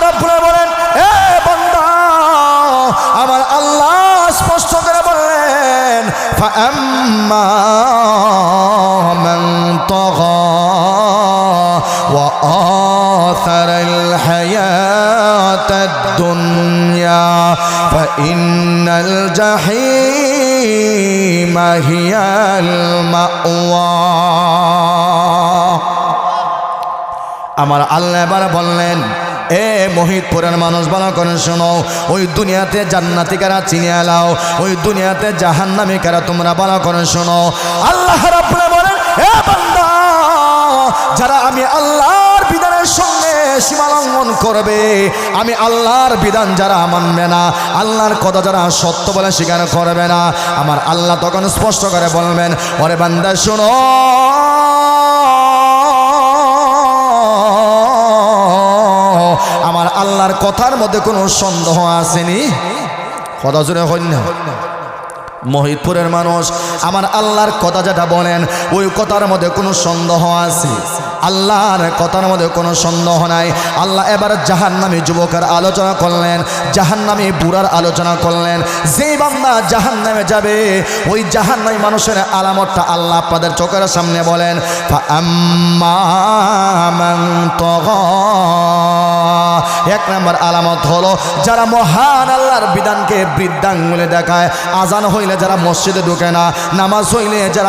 রাব্বুল আলামিন বলেন, এ বান্দা, আমার আল্লাহ স্পষ্ট করে বললেন, ফাআম্মা মান তাগা ওয়া আথারাল হায়াতাদ দুনিয়া ফাইন্নাল জাহিমা হিয়াল মাওয়া। আমার আল্লাহ এবার বললেন, এ মহিতপুরের মানুষ ভালো করে শোনো, ওই দুনিয়াতে জান্নাতি কারা চিনে এলাও, ওই দুনিয়াতে জাহান্নামী কারা তোমরা ভালো করে শোনো। আল্লাহ রাব্বুল আলামিন বলেন, এ বান্দা, যারা আমি আল্লাহর বিধানের সঙ্গে সীমা লঙ্ঘন করবে, আমি আল্লাহর বিধান যারা মানবে না, আল্লাহর কথা যারা সত্য বলে স্বীকার করবে না, আমার আল্লাহ তখন স্পষ্ট করে বলবেন, ওরে বান্দা শোনো, আমার আল্লাহর কথার মধ্যে কোনো সন্দেহ আসেনি? কথা জোরে হইন না। মহিতপুরের মানুষ, আমার আল্লাহর কথা যেটা বলেন ওই কথার মধ্যে কোনো সন্দেহ আছে? আল্লাহর কথার মধ্যে কোনো সন্দেহ নাই। আল্লাহ এবার জাহান্নামী যুবকের আলোচনা করলেন, জাহান্নামী বুড়ার আলোচনা করলেন। যেই বান্দা জাহান্নামে যাবে, ওই জাহান্নামী মানুষের আলামতটা আল্লাহ আপনাদের চোখের সামনে বলেন, ফাআম্মা মান তাগা। এক নম্বর আলামত হলো, যারা মহান আল্লাহর বিধানকে বৃদ্ধাঙ্গুলে দেখায়, আজান হইলে যারা মসজিদে ঢুকে না, নামাজ হইলে যারা